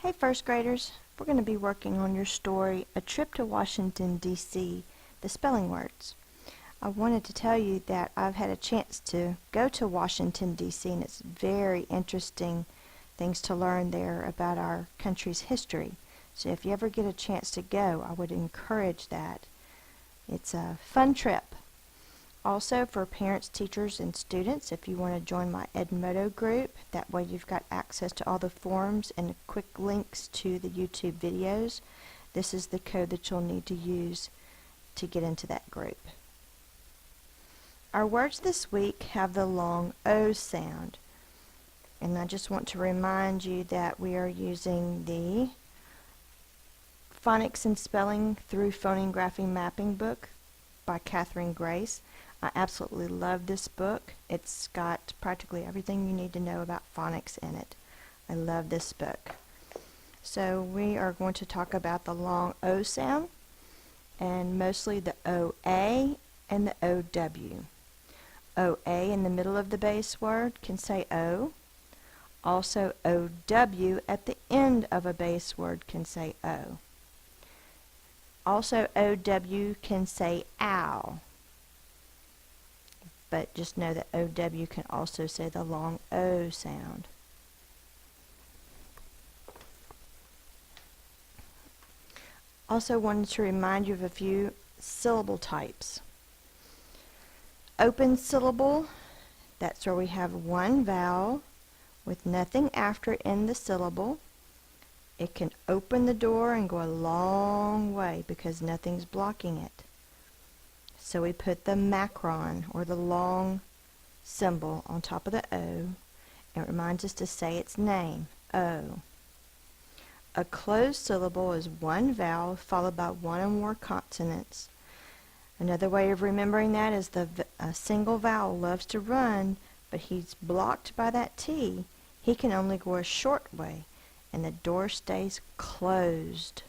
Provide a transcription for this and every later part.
Hey first graders, we're going to be working on your story, A Trip to Washington, D.C., the spelling words. I wanted to tell you that I've had a chance to go to Washington, D.C., and it's very interesting things to learn there about our country's history. So if you ever get a chance to go, I would encourage that. It's a fun trip. Also, for parents, teachers, and students, if you want to join my Edmodo group, that way you've got access to all the forums and quick links to the YouTube videos. This is the code that you'll need to use to get into that group. Our words this week have the long O sound. And I just want to remind you that we are using the Phonics and Spelling Through Phoneme Grapheme Mapping book by Catherine Grace. I absolutely love this book. It's got practically everything you need to know about phonics in it. I love this book. So we are going to talk about the long O sound, and mostly the OA and the OW. OA in the middle of the base word can say O. Also OW at the end of a base word can say O. Also OW can say ow. But just know that OW can also say the long O sound. Also wanted to remind you of a few syllable types. Open syllable, that's where we have one vowel with nothing after it in the syllable. It can open the door and go a long way because nothing's blocking it. So we put the macron, or the long symbol, on top of the O, and it reminds us to say its name, O. A closed syllable is one vowel followed by one or more consonants. Another way of remembering that is a single vowel loves to run, but he's blocked by that T. He can only go a short way, and the door stays closed.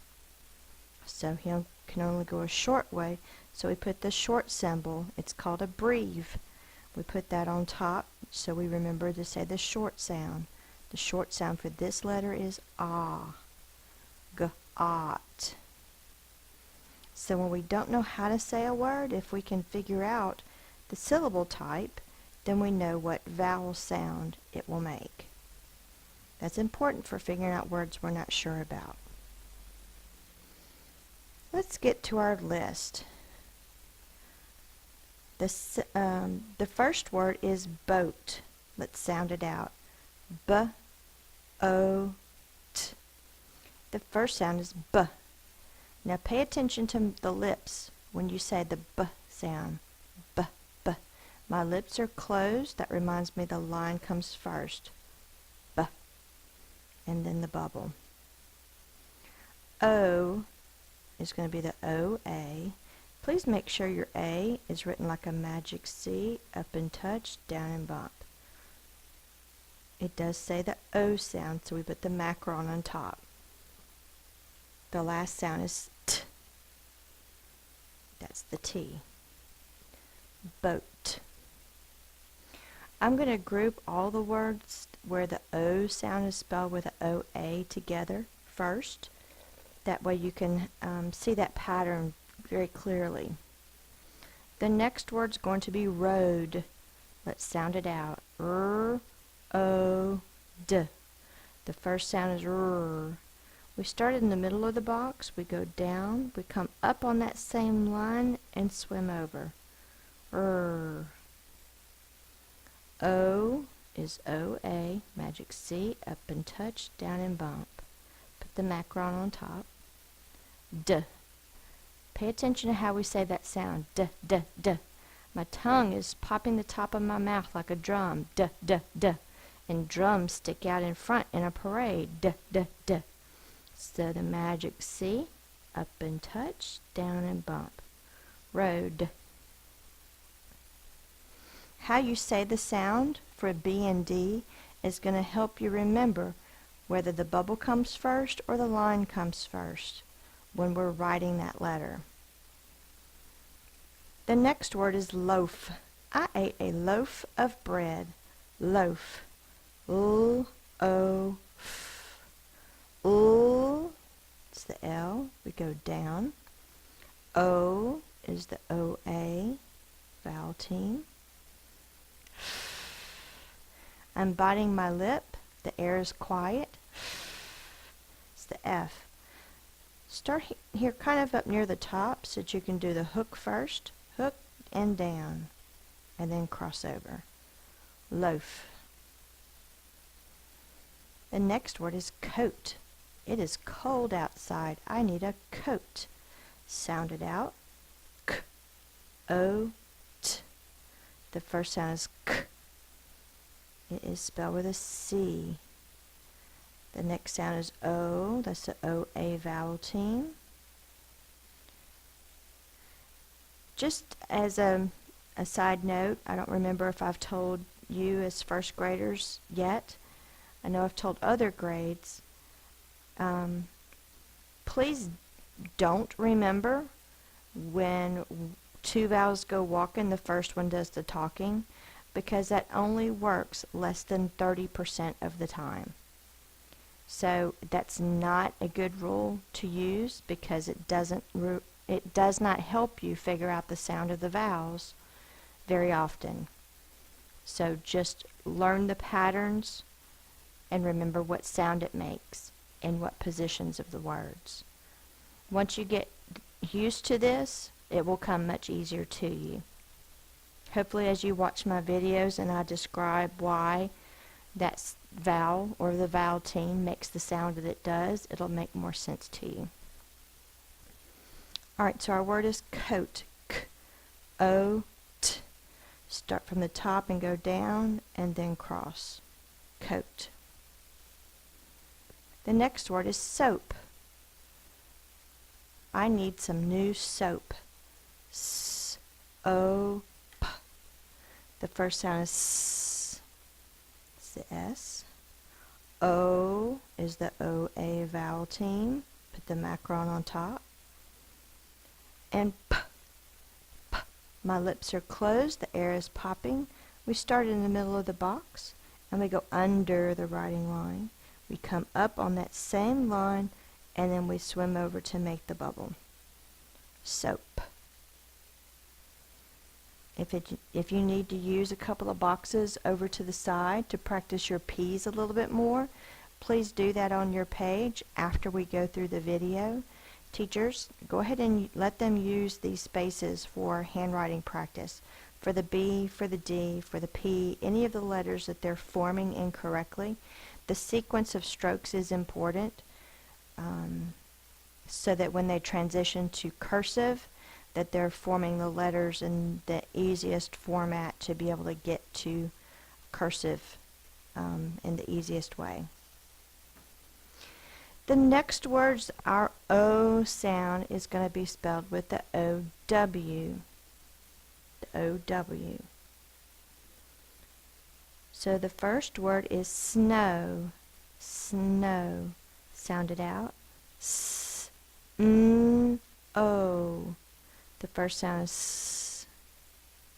So he can only go a short way. So we put the short symbol, it's called a breve. We put that on top so we remember to say the short sound. The short sound for this letter is ah, g-ot. So when we don't know how to say a word, if we can figure out the syllable type, then we know what vowel sound it will make. That's important for figuring out words we're not sure about. Let's get to our list. The first word is boat. Let's sound it out. B-O-T. The first sound is B. Now pay attention to the lips when you say the B sound. B, B. My lips are closed. That reminds me the line comes first. B. And then the bubble. O is going to be the O-A. Please make sure your A is written like a magic C, up and touch, down and bump. It does say the O sound, so we put the macron on top. The last sound is T. That's the T. Boat. I'm going to group all the words where the O sound is spelled with the O-A together first. That way you can see that pattern very clearly. The next word's going to be road. Let's sound it out. R-O-D. The first sound is R. We start in the middle of the box, we go down, we come up on that same line and swim over. R. O is O-A, magic C, up and touch, down and bump. Put the macron on top. D. Pay attention to how we say that sound. D, D, D. My tongue is popping the top of my mouth like a drum. D, D, D. And drums stick out in front in a parade. D, D, D. So the magic C, up and touch, down and bump. Road. How you say the sound for B and D is going to help you remember whether the bubble comes first or the line comes first when we're writing that letter. The next word is loaf. I ate a loaf of bread. Loaf. L-O-F. L go down. O is the OA vowel team. I'm biting my lip. The air is quiet. It's the F. Start here kind of up near the top so that you can do the hook first. Hook and down. And then cross over. Loaf. The next word is coat. It is cold outside. I need a coat. Sound it out. K, O, T. The first sound is K. It is spelled with a C. The next sound is O. That's the OA vowel team. Just as a side note, I don't remember if I've told you as first graders yet. I know I've told other grades. Please don't remember when two vowels go walking, the first one does the talking, because that only works less than 30% of the time. So that's not a good rule to use because it does not help you figure out the sound of the vowels very often. So just learn the patterns and remember what sound it makes and what positions of the words. Once you get used to this, it will come much easier to you. Hopefully as you watch my videos and I describe why that vowel or the vowel team makes the sound that it does, it'll make more sense to you. Alright, so our word is coat. K, O, T. Start from the top and go down and then cross. Coat. The next word is soap. I need some new soap. S, O, P. The first sound is S. It's the S. O is the OA vowel team. Put the macron on top. And P, P. My lips are closed. The air is popping. We start in the middle of the box and we go under the writing line. We come up on that same line and then we swim over to make the bubble. Soap. If you need to use a couple of boxes over to the side to practice your P's a little bit more, please do that on your page after we go through the video. Teachers, go ahead and let them use these spaces for handwriting practice. For the B, for the D, for the P, any of the letters that they're forming incorrectly. The sequence of strokes is important so that when they transition to cursive, that they're forming the letters in the easiest format to be able to get to cursive in the easiest way. The next words, our O sound is going to be spelled with the O-W. The O-W. So the first word is snow. Snow. Sound it out. S, N, O. The first sound is S.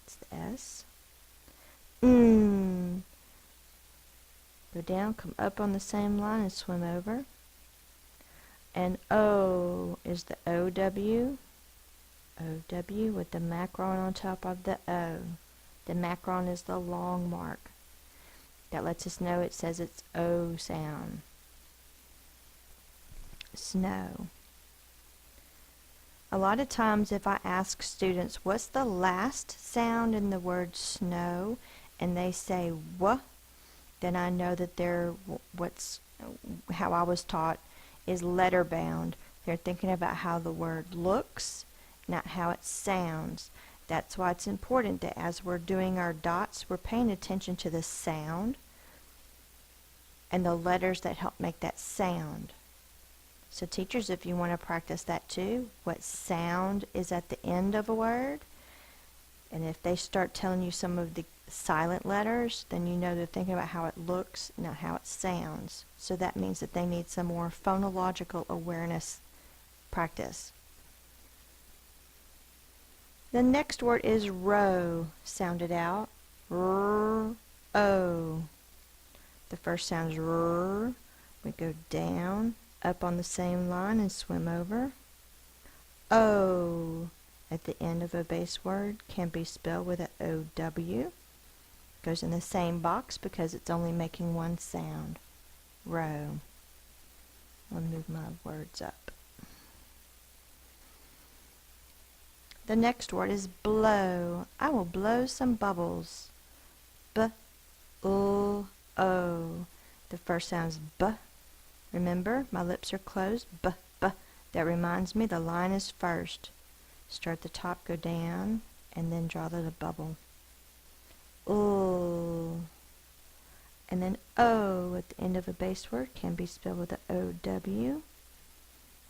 It's the S. N. Go down, come up on the same line and swim over. And O is the O-W. O-W with the macron on top of the O. The macron is the long mark. That lets us know it says it's O sound. Snow. A lot of times if I ask students what's the last sound in the word snow and they say W, then I know that they're how I was taught is letter bound. They're thinking about how the word looks, not how it sounds. That's why it's important that as we're doing our dots, we're paying attention to the sound and the letters that help make that sound. So teachers, if you want to practice that too, what sound is at the end of a word, and if they start telling you some of the silent letters, then you know they're thinking about how it looks, not how it sounds. So that means that they need some more phonological awareness practice. The next word is row. Sound it out. R-O. The first sound is R. We go down, up on the same line and swim over. O at the end of a base word can be spelled with an OW. Goes in the same box because it's only making one sound. Row. I'll move my words up. The next word is blow. I will blow some bubbles. B-L-O. The first sound is B. Remember, my lips are closed. B, B. That reminds me the line is first. Start at the top, go down, and then draw the bubble. And then O at the end of a base word can be spelled with an O-W.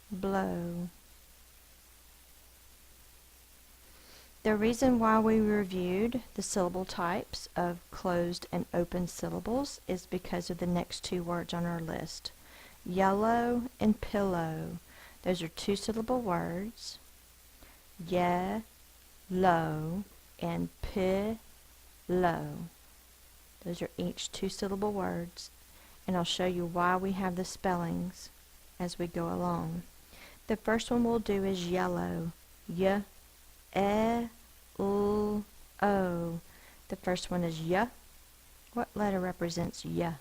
Blow. The reason why we reviewed the syllable types of closed and open syllables is because of the next two words on our list. Yellow and pillow. Those are two-syllable words. Ye-low and pillow. Those are each two-syllable words, and I'll show you why we have the spellings as we go along. The first one we'll do is yellow. Y-E-L-O. The first one is Y. What letter represents Y?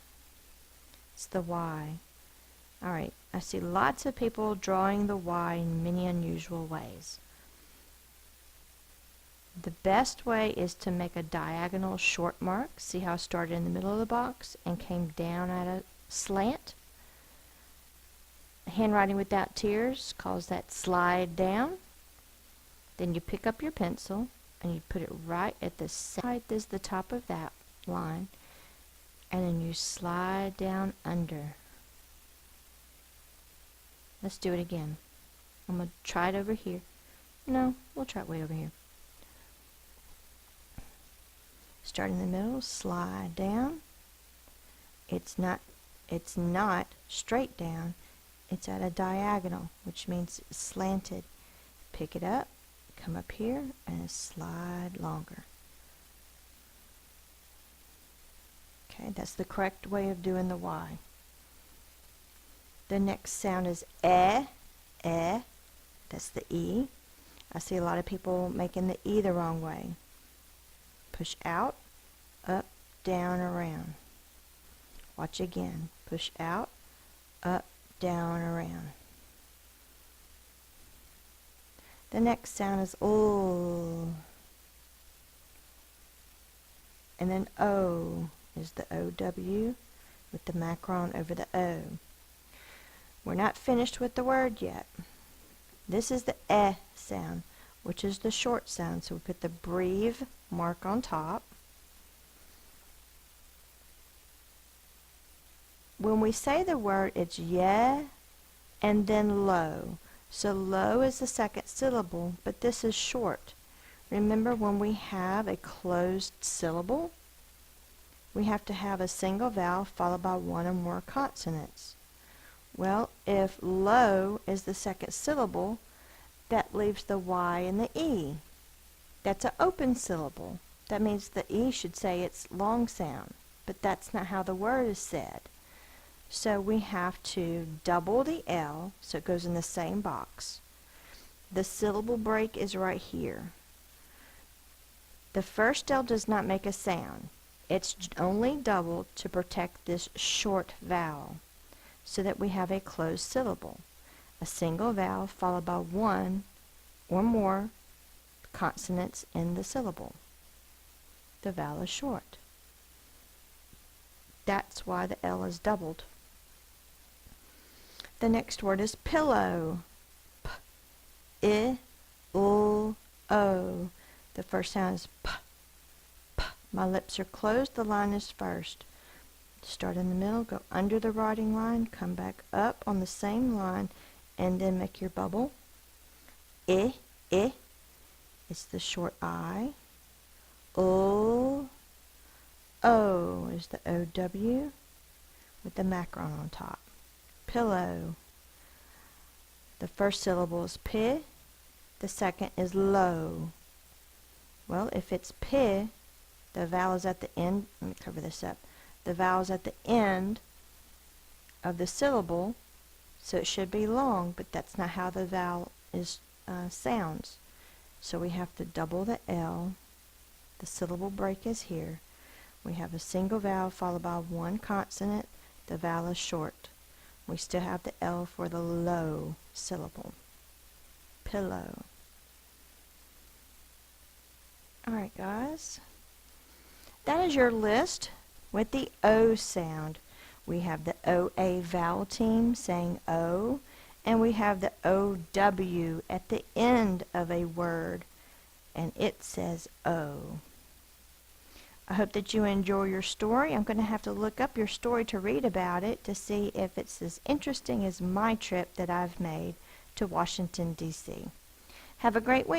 It's the Y. Alright, I see lots of people drawing the Y in many unusual ways. The best way is to make a diagonal short mark. See how I started in the middle of the box and came down at a slant? Handwriting Without Tears calls that slide down. Then you pick up your pencil and you put it right at the side as the top of that line, and then you slide down under. Let's do it again. I'm going to try it over here. No, we'll try it way over here. Start in the middle, slide down. It's not straight down. It's at a diagonal, which means it's slanted. Pick it up, come up here, and slide longer. Okay, that's the correct way of doing the Y. The next sound is eh. That's the E. I see a lot of people making the E the wrong way. Push out, up, down, around. Watch again. Push out, up, down, around. The next sound is O. And then O is the O-W with the macron over the O. We're not finished with the word yet. This is the eh sound, which is the short sound. So we put the breve mark on top. When we say the word, it's yeah and then low. So low is the second syllable, but this is short. Remember, when we have a closed syllable, we have to have a single vowel followed by one or more consonants. Well, if low is the second syllable, that leaves the Y and the E. That's an open syllable. That means the E should say its long sound, but that's not how the word is said. So we have to double the L so it goes in the same box. The syllable break is right here. The first L does not make a sound. It's only doubled to protect this short vowel so that we have a closed syllable. A single vowel followed by one or more consonants in the syllable. The vowel is short. That's why the L is doubled. The next word is pillow. P-I-L-O. The first sound is P. P. My lips are closed. The line is first. Start in the middle, go under the writing line, come back up on the same line, and then make your bubble. I. It's the short I. O. Is the O-W with the macron on top. Pillow. The first syllable is P. The second is low. Well, if it's P, the vowel is at the end. Let me cover this up. The vowel is at the end of the syllable, so it should be long, but that's not how the vowel is sounds. So we have to double the L. The syllable break is here. We have a single vowel followed by one consonant. The vowel is short. We still have the L for the low syllable. Pillow. Alright guys, that is your list with the O sound. We have the OA vowel team saying O, and we have the OW at the end of a word, and it says O. I hope that you enjoy your story. I'm going to have to look up your story to read about it to see if it's as interesting as my trip that I've made to Washington, D.C. Have a great week.